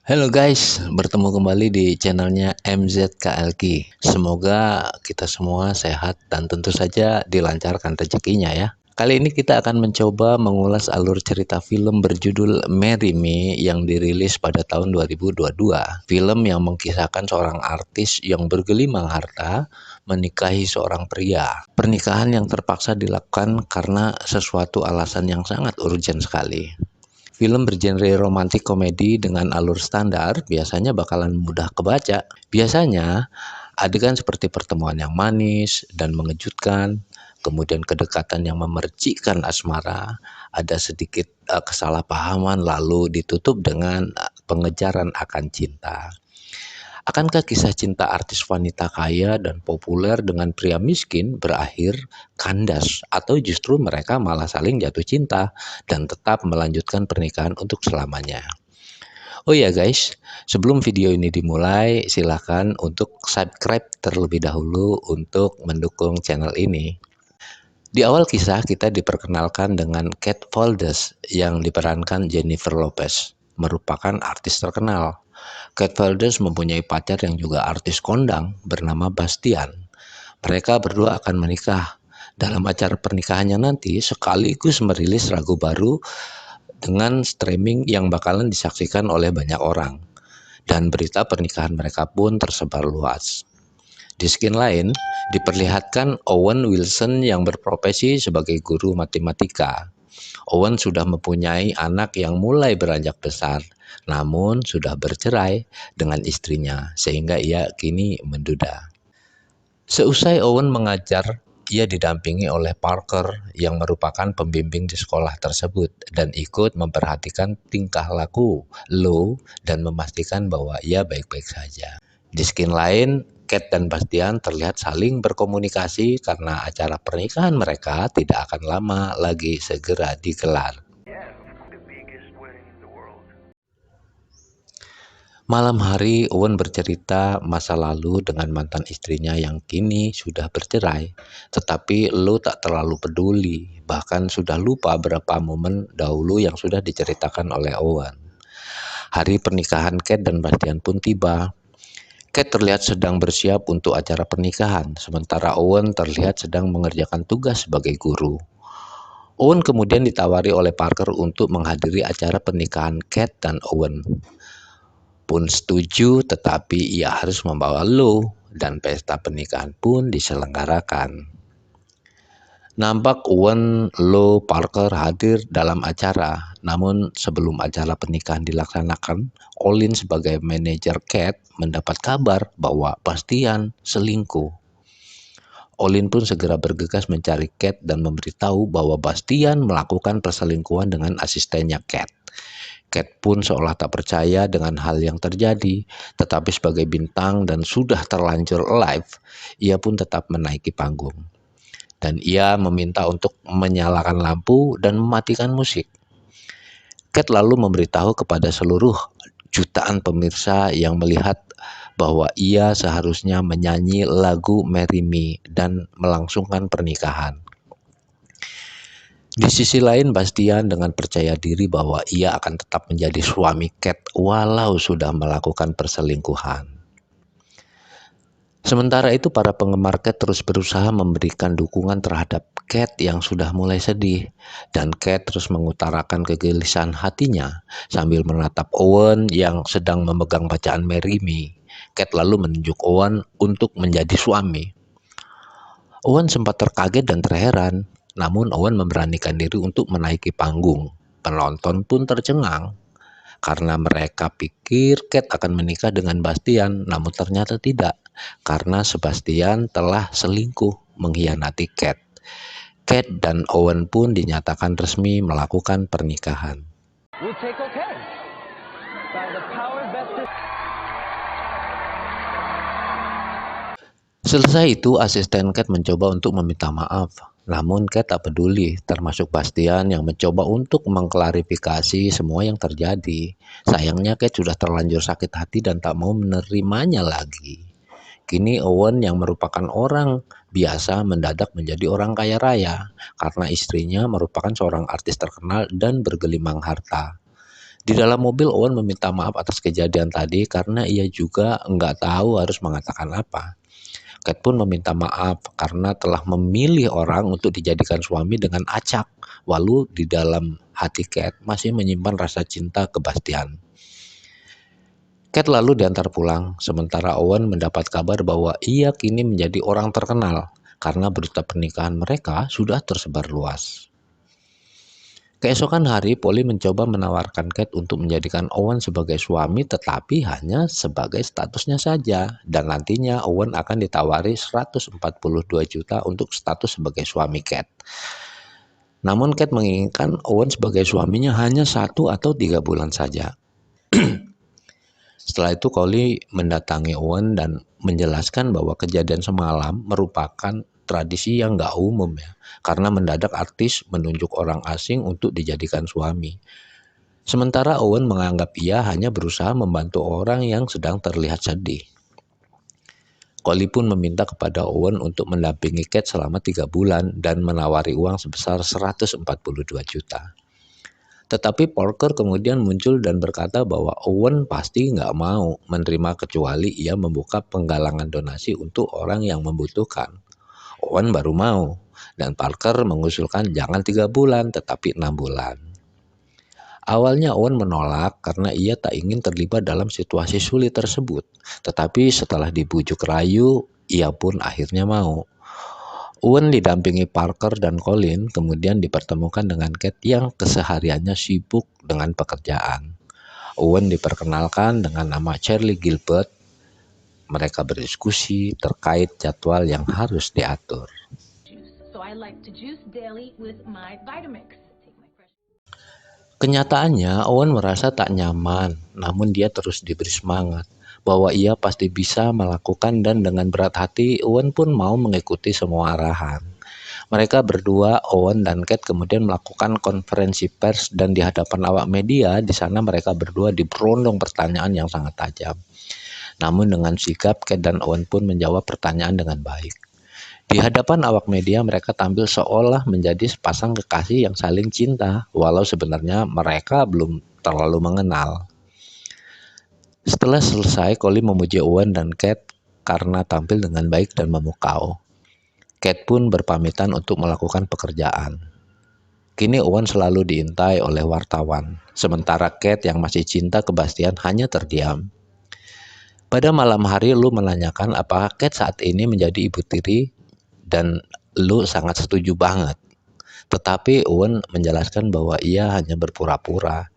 Halo guys, bertemu kembali di channelnya MZKLQ. Semoga kita semua sehat dan tentu saja dilancarkan rezekinya ya. Kali ini kita akan mencoba mengulas alur cerita film berjudul Marry Me yang dirilis pada tahun 2022. Film yang mengkisahkan seorang artis yang bergelimang harta menikahi seorang pria. Pernikahan yang terpaksa dilakukan karena sesuatu alasan yang sangat urgent sekali. Film bergenre romantik komedi dengan alur standar biasanya bakalan mudah kebaca. Biasanya adegan seperti pertemuan yang manis dan mengejutkan, kemudian kedekatan yang memercikkan asmara, ada sedikit kesalahpahaman lalu ditutup dengan pengejaran akan cinta. Akankah kisah cinta artis wanita kaya dan populer dengan pria miskin berakhir kandas atau justru mereka malah saling jatuh cinta dan tetap melanjutkan pernikahan untuk selamanya? Oh ya guys, sebelum video ini dimulai, silahkan untuk subscribe terlebih dahulu untuk mendukung channel ini. Di awal kisah kita diperkenalkan dengan Kate Valdez yang diperankan Jennifer Lopez, merupakan artis terkenal. Kate Valdez mempunyai pacar yang juga artis kondang bernama Bastian. Mereka berdua akan menikah. Dalam acara pernikahannya nanti sekaligus merilis lagu baru dengan streaming yang bakalan disaksikan oleh banyak orang. Dan berita pernikahan mereka pun tersebar luas. Di skin lain, diperlihatkan Owen Wilson yang berprofesi sebagai guru matematika. Owen sudah mempunyai anak yang mulai beranjak besar, namun sudah bercerai dengan istrinya, sehingga ia kini menduda. Seusai Owen mengajar, ia didampingi oleh Parker yang merupakan pembimbing di sekolah tersebut dan ikut memperhatikan tingkah laku Lo dan memastikan bahwa ia baik-baik saja. Di skin lain, Kate dan Bastian terlihat saling berkomunikasi karena acara pernikahan mereka tidak akan lama lagi segera digelar. Malam hari, Owen bercerita masa lalu dengan mantan istrinya yang kini sudah bercerai, tetapi Lo tak terlalu peduli, bahkan sudah lupa berapa momen dahulu yang sudah diceritakan oleh Owen. Hari pernikahan Kate dan Bastian pun tiba. Kate terlihat sedang bersiap untuk acara pernikahan, sementara Owen terlihat sedang mengerjakan tugas sebagai guru. Owen kemudian ditawari oleh Parker untuk menghadiri acara pernikahan Kate dan Owen. Pun setuju, tetapi ia harus membawa Lo dan pesta pernikahan pun diselenggarakan. Nampak Owen, Lo, Parker hadir dalam acara, namun sebelum acara pernikahan dilaksanakan, Olin sebagai manajer Kate mendapat kabar bahwa Bastian selingkuh. Olin pun segera bergegas mencari Kate dan memberitahu bahwa Bastian melakukan perselingkuhan dengan asistennya Kate. Kate pun seolah tak percaya dengan hal yang terjadi, tetapi sebagai bintang dan sudah terlanjur live, ia pun tetap menaiki panggung. Dan ia meminta untuk menyalakan lampu dan mematikan musik. Kate lalu memberitahu kepada seluruh jutaan pemirsa yang melihat bahwa ia seharusnya menyanyi lagu Marry Me dan melangsungkan pernikahan. Di sisi lain, Bastian dengan percaya diri bahwa ia akan tetap menjadi suami Kate walau sudah melakukan perselingkuhan. Sementara itu, para penggemar Kate terus berusaha memberikan dukungan terhadap Kate yang sudah mulai sedih, dan Kate terus mengutarakan kegelisahan hatinya sambil menatap Owen yang sedang memegang bacaan Marry Me. Kate lalu menunjuk Owen untuk menjadi suami. Owen sempat terkaget dan terheran, namun Owen memberanikan diri untuk menaiki panggung. Penonton pun tercengang karena mereka pikir Kate akan menikah dengan Bastian, namun ternyata tidak, karena Sebastian telah selingkuh mengkhianati Kate. Kate dan Owen pun dinyatakan resmi melakukan pernikahan. Selesai itu, asisten Kate mencoba untuk meminta maaf. Namun Kate tak peduli, termasuk Bastian yang mencoba untuk mengklarifikasi semua yang terjadi. Sayangnya Kate sudah terlanjur sakit hati dan tak mau menerimanya lagi. Kini Owen yang merupakan orang biasa mendadak menjadi orang kaya raya karena istrinya merupakan seorang artis terkenal dan bergelimang harta. Di dalam mobil, Owen meminta maaf atas kejadian tadi karena ia juga nggak tahu harus mengatakan apa. Kate pun meminta maaf karena telah memilih orang untuk dijadikan suami dengan acak, walau di dalam hati Kate masih menyimpan rasa cinta ke Bastian. Kate lalu diantar pulang, sementara Owen mendapat kabar bahwa ia kini menjadi orang terkenal karena berita pernikahan mereka sudah tersebar luas. Keesokan hari, Polly mencoba menawarkan Kate untuk menjadikan Owen sebagai suami, tetapi hanya sebagai statusnya saja, dan nantinya Owen akan ditawari 142 juta untuk status sebagai suami Kate. Namun Kate menginginkan Owen sebagai suaminya hanya 1 atau 3 bulan saja. Setelah itu Polly mendatangi Owen dan menjelaskan bahwa kejadian semalam merupakan tradisi yang nggak umum ya, karena mendadak artis menunjuk orang asing untuk dijadikan suami. Sementara Owen menganggap ia hanya berusaha membantu orang yang sedang terlihat sedih. Polly pun meminta kepada Owen untuk mendampingi Kate selama 3 bulan dan menawari uang sebesar 142 juta. Tetapi Parker kemudian muncul dan berkata bahwa Owen pasti nggak mau menerima kecuali ia membuka penggalangan donasi untuk orang yang membutuhkan. Owen baru mau, dan Parker mengusulkan jangan 3 bulan tetapi 6 bulan. Awalnya Owen menolak karena ia tak ingin terlibat dalam situasi sulit tersebut, tetapi setelah dibujuk rayu, ia pun akhirnya mau. Owen didampingi Parker dan Colin kemudian dipertemukan dengan Kate yang kesehariannya sibuk dengan pekerjaan. Owen diperkenalkan dengan nama Charlie Gilbert. Mereka berdiskusi terkait jadwal yang harus diatur. Kenyataannya, Owen merasa tak nyaman, namun dia terus diberi semangat bahwa ia pasti bisa melakukan, dan dengan berat hati Owen pun mau mengikuti semua arahan. Mereka berdua, Owen dan Kate, kemudian melakukan konferensi pers dan di hadapan awak media. Di sana mereka berdua diberondong pertanyaan yang sangat tajam. Namun dengan sigap, Kate dan Owen pun menjawab pertanyaan dengan baik. Di hadapan awak media mereka tampil seolah menjadi sepasang kekasih yang saling cinta, walau sebenarnya mereka belum terlalu mengenal. Setelah selesai, Colin memuji Owen dan Kate karena tampil dengan baik dan memukau. Kate pun berpamitan untuk melakukan pekerjaan. Kini Owen selalu diintai oleh wartawan, sementara Kate yang masih cinta ke Bastian hanya terdiam. Pada malam hari, Lu menanyakan apakah Kate saat ini menjadi ibu tiri, dan Lu sangat setuju banget. Tetapi Owen menjelaskan bahwa ia hanya berpura-pura,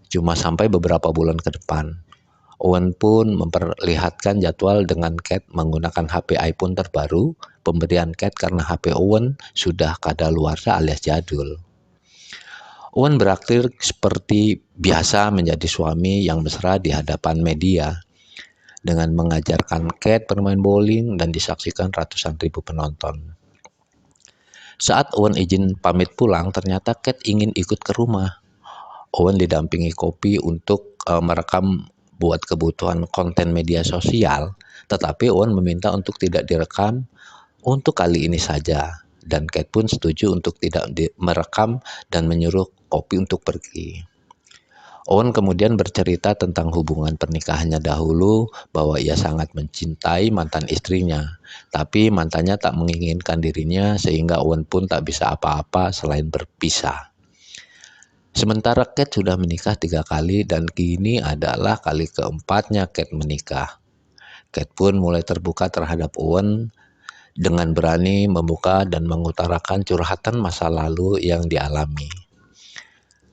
cuma sampai beberapa bulan ke depan. Owen pun memperlihatkan jadwal dengan Kate menggunakan HP iPhone terbaru pemberian Kate karena HP Owen sudah kadaluarsa alias jadul. Owen berakhir seperti biasa menjadi suami yang mesra di hadapan media dengan mengajarkan Kate bermain bowling dan disaksikan ratusan ribu penonton. Saat Owen izin pamit pulang, ternyata Kate ingin ikut ke rumah. Owen didampingi kopi untuk merekam buat kebutuhan konten media sosial, tetapi Owen meminta untuk tidak direkam untuk kali ini saja, dan Kate pun setuju untuk tidak merekam dan menyuruh kopi untuk pergi. Owen kemudian bercerita tentang hubungan pernikahannya dahulu, bahwa ia sangat mencintai mantan istrinya, tapi mantannya tak menginginkan dirinya sehingga Owen pun tak bisa apa-apa selain berpisah. Sementara Kate sudah menikah 3 kali dan kini adalah kali keempatnya Kate menikah. Kate pun mulai terbuka terhadap Owen dengan berani membuka dan mengutarakan curhatan masa lalu yang dialami.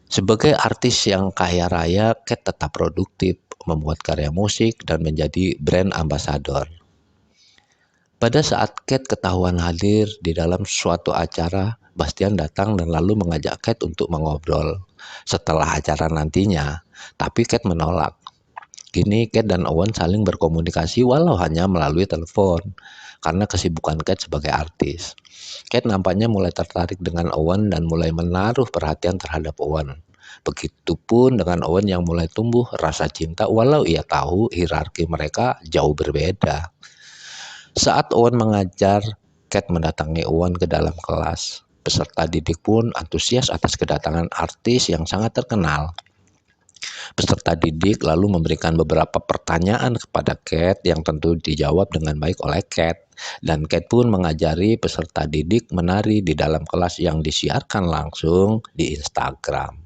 Sebagai artis yang kaya raya, Kate tetap produktif, membuat karya musik dan menjadi brand ambassador. Pada saat Kate ketahuan hadir di dalam suatu acara, Bastian datang dan lalu mengajak Kate untuk mengobrol setelah acara nantinya, tapi Kate menolak. Kini Kate dan Owen saling berkomunikasi walau hanya melalui telepon karena kesibukan Kate sebagai artis. Kate nampaknya mulai tertarik dengan Owen dan mulai menaruh perhatian terhadap Owen. Begitupun dengan Owen yang mulai tumbuh rasa cinta walau ia tahu hierarki mereka jauh berbeda. Saat Owen mengajar, Kate mendatangi Owen ke dalam kelas. Peserta didik pun antusias atas kedatangan artis yang sangat terkenal. Peserta didik lalu memberikan beberapa pertanyaan kepada Kate yang tentu dijawab dengan baik oleh Kate. Dan Kate pun mengajari peserta didik menari di dalam kelas yang disiarkan langsung di Instagram.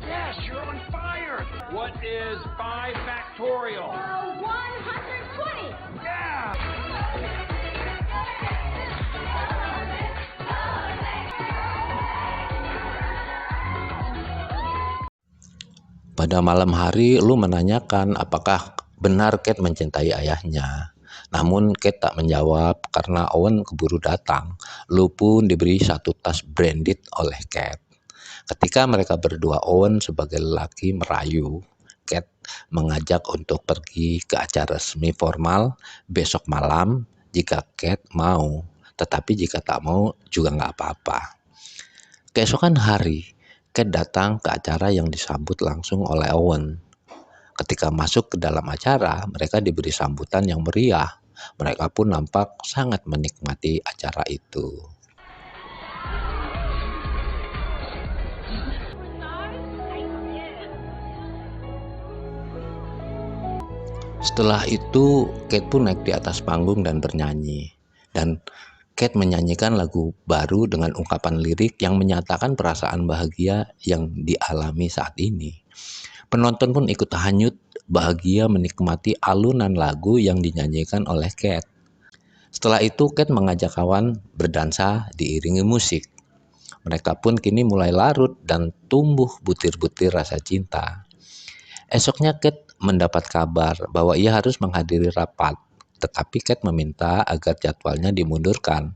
Yes, you're on fire. What is 5 factorial? 120. Yeah. Pada malam hari, lu menanyakan apakah benar Kate mencintai ayahnya. Namun Kate tak menjawab karena Owen keburu datang. Lu pun diberi satu tas branded oleh Kate. Ketika mereka berdua, Owen sebagai lelaki merayu Kate mengajak untuk pergi ke acara resmi formal besok malam jika Kate mau. Tetapi jika tak mau juga nggak apa-apa. Keesokan hari, Kate datang ke acara yang disambut langsung oleh Owen. Ketika masuk ke dalam acara, mereka diberi sambutan yang meriah. Mereka pun nampak sangat menikmati acara itu. Setelah itu, Kate pun naik di atas panggung dan bernyanyi. Dan Kate menyanyikan lagu baru dengan ungkapan lirik yang menyatakan perasaan bahagia yang dialami saat ini. Penonton pun ikut hanyut bahagia menikmati alunan lagu yang dinyanyikan oleh Kate. Setelah itu Kate mengajak kawan berdansa diiringi musik. Mereka pun kini mulai larut dan tumbuh butir-butir rasa cinta. Esoknya Kate mendapat kabar bahwa ia harus menghadiri rapat, tetapi Kate meminta agar jadwalnya dimundurkan.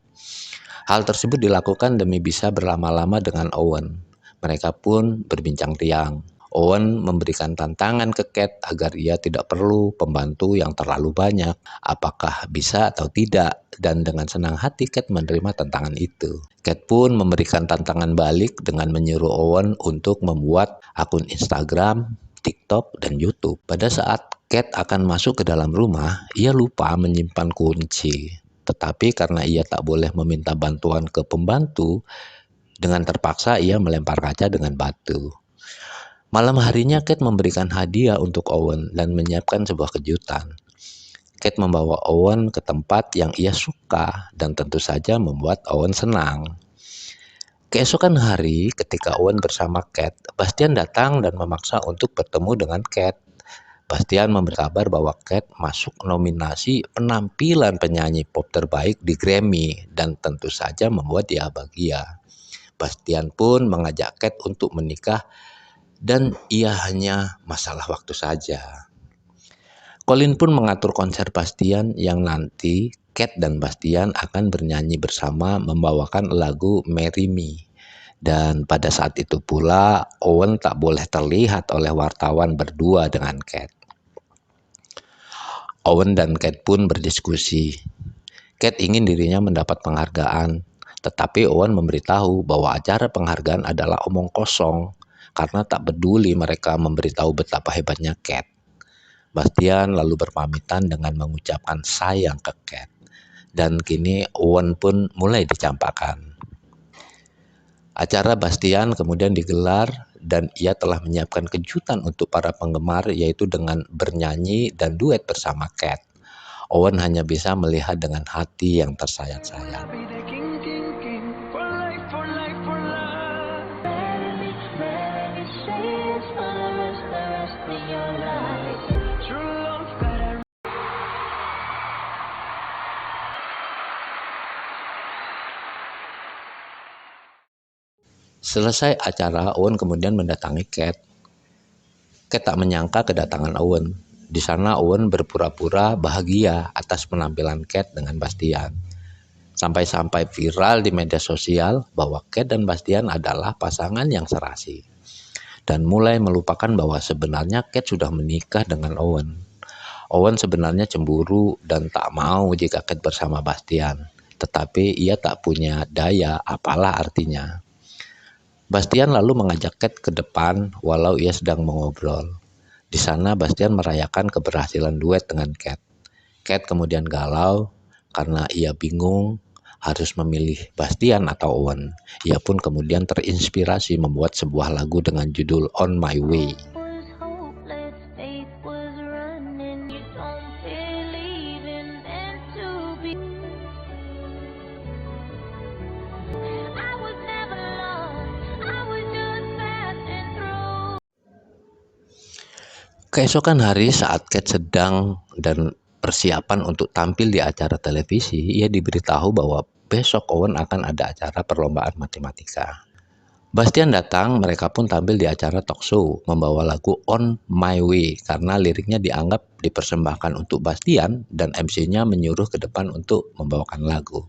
Hal tersebut dilakukan demi bisa berlama-lama dengan Owen. Mereka pun berbincang riang. Owen memberikan tantangan ke Kate agar ia tidak perlu pembantu yang terlalu banyak. Apakah bisa atau tidak? Dan dengan senang hati Kate menerima tantangan itu. Kate pun memberikan tantangan balik dengan menyuruh Owen untuk membuat akun Instagram, TikTok, dan YouTube. Pada saat Kate akan masuk ke dalam rumah, ia lupa menyimpan kunci. Tetapi karena ia tak boleh meminta bantuan ke pembantu, dengan terpaksa ia melempar kaca dengan batu. Malam harinya Kate memberikan hadiah untuk Owen dan menyiapkan sebuah kejutan. Kate membawa Owen ke tempat yang ia suka dan tentu saja membuat Owen senang. Keesokan hari, ketika Owen bersama Kate, Bastian datang dan memaksa untuk bertemu dengan Kate. Bastian memberi kabar bahwa Kate masuk nominasi penampilan penyanyi pop terbaik di Grammy dan tentu saja membuat dia bahagia. Bastian pun mengajak Kate untuk menikah dan ia hanya masalah waktu saja. Colin pun mengatur konser Bastian yang nanti Kate dan Bastian akan bernyanyi bersama membawakan lagu Marry Me. Dan pada saat itu pula Owen tak boleh terlihat oleh wartawan berdua dengan Kate. Owen dan Kate pun berdiskusi. Kate ingin dirinya mendapat penghargaan, tetapi Owen memberitahu bahwa acara penghargaan adalah omong kosong karena tak peduli mereka memberitahu betapa hebatnya Kate. Bastian lalu berpamitan dengan mengucapkan sayang ke Kate. Dan kini Owen pun mulai dicampakkan. Acara Bastian kemudian digelar dan ia telah menyiapkan kejutan untuk para penggemar yaitu dengan bernyanyi dan duet bersama Kate. Owen hanya bisa melihat dengan hati yang tersayat-sayat. Selesai acara, Owen kemudian mendatangi Kate. Kate tak menyangka kedatangan Owen. Di sana Owen berpura-pura bahagia atas penampilan Kate dengan Bastian. Sampai-sampai viral di media sosial bahwa Kate dan Bastian adalah pasangan yang serasi. Dan mulai melupakan bahwa sebenarnya Kate sudah menikah dengan Owen. Owen sebenarnya cemburu dan tak mau jika Kate bersama Bastian. Tetapi ia tak punya daya, apalah artinya. Bastian lalu mengajak Kate ke depan walau ia sedang mengobrol. Di sana Bastian merayakan keberhasilan duet dengan Kate. Kate kemudian galau karena ia bingung harus memilih Bastian atau Owen. Ia pun kemudian terinspirasi membuat sebuah lagu dengan judul On My Way. Was hopeless, faith was running. You don't believe in meant to be. I was never lost, I was just passing through. Keesokan hari saat Kate sedang dan persiapan untuk tampil di acara televisi, ia diberitahu bahwa besok Owen akan ada acara perlombaan matematika. Bastian datang, mereka pun tampil di acara talk show membawa lagu On My Way karena liriknya dianggap dipersembahkan untuk Bastian dan MC-nya menyuruh ke depan untuk membawakan lagu.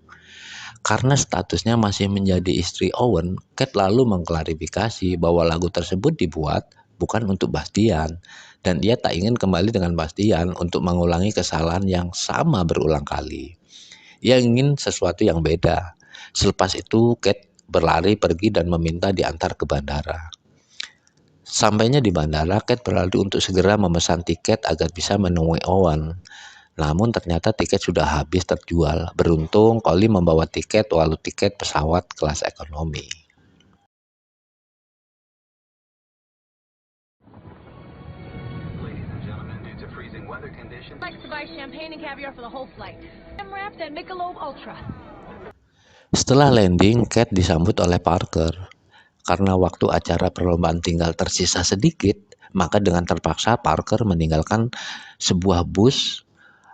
Karena statusnya masih menjadi istri Owen, Kate lalu mengklarifikasi bahwa lagu tersebut dibuat bukan untuk Bastian dan ia tak ingin kembali dengan Bastian untuk mengulangi kesalahan yang sama berulang kali. Ia ingin sesuatu yang beda. Selepas itu, Kate berlari pergi dan meminta diantar ke bandara. Sampainya di bandara, Kate berlari untuk segera memesan tiket agar bisa menemui Owen. Namun ternyata tiket sudah habis terjual. Beruntung, Collie membawa tiket walau tiket pesawat kelas ekonomi. Likes to buy champagne and caviar for the whole flight. I'm wrapped and Michelob Ultra. Setelah landing, Kate disambut oleh Parker. Karena waktu acara perlombaan tinggal tersisa sedikit, maka dengan terpaksa Parker meninggalkan sebuah bus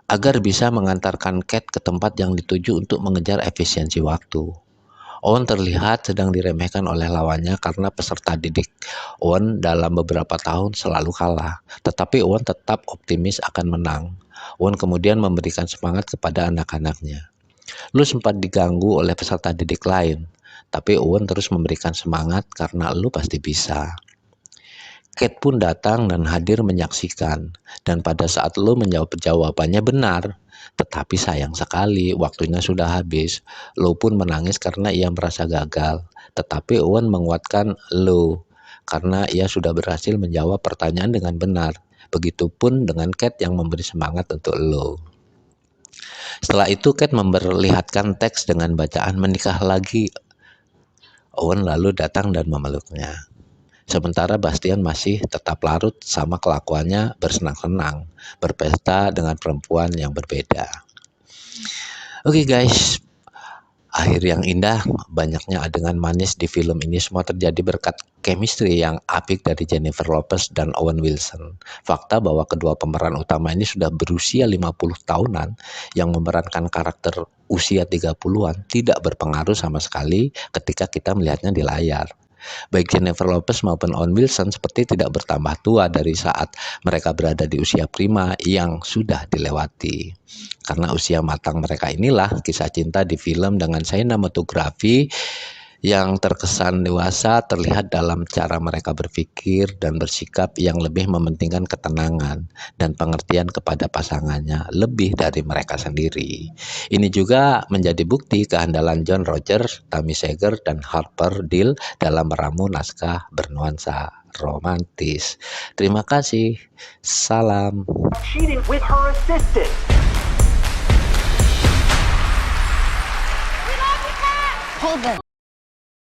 agar bisa mengantarkan Kate ke tempat yang dituju untuk mengejar efisiensi waktu. Owen terlihat sedang diremehkan oleh lawannya karena peserta didik Owen dalam beberapa tahun selalu kalah, tetapi Owen tetap optimis akan menang. Owen kemudian memberikan semangat kepada anak-anaknya. Lu sempat diganggu oleh peserta didik lain, tapi Owen terus memberikan semangat karena lu pasti bisa. Kate pun datang dan hadir menyaksikan, dan pada saat lu menjawab jawabannya benar, tetapi sayang sekali waktunya sudah habis. Lu pun menangis karena ia merasa gagal, tetapi Owen menguatkan lu karena ia sudah berhasil menjawab pertanyaan dengan benar. Begitupun dengan Kate yang memberi semangat untuk lu. Setelah itu Kate memperlihatkan teks dengan bacaan menikah lagi. Owen lalu datang dan memeluknya. Sementara Bastian masih tetap larut sama kelakuannya bersenang-senang, berpesta dengan perempuan yang berbeda. Oke guys, akhir yang indah, banyaknya adegan manis di film ini semua terjadi berkat chemistry yang apik dari Jennifer Lopez dan Owen Wilson. Fakta bahwa kedua pemeran utama ini sudah berusia 50 tahunan yang memerankan karakter usia 30-an tidak berpengaruh sama sekali ketika kita melihatnya di layar. Baik Jennifer Lopez maupun Owen Wilson seperti tidak bertambah tua dari saat mereka berada di usia prima yang sudah dilewati. Karena usia matang mereka inilah kisah cinta di film dengan sinematografi yang terkesan dewasa terlihat dalam cara mereka berpikir dan bersikap yang lebih mementingkan ketenangan dan pengertian kepada pasangannya lebih dari mereka sendiri. Ini juga menjadi bukti kehandalan John Rogers, Tammy Seger, dan Harper Deal dalam meramu naskah bernuansa romantis. Terima kasih. Salam. Cheating with her assistant. Hold them.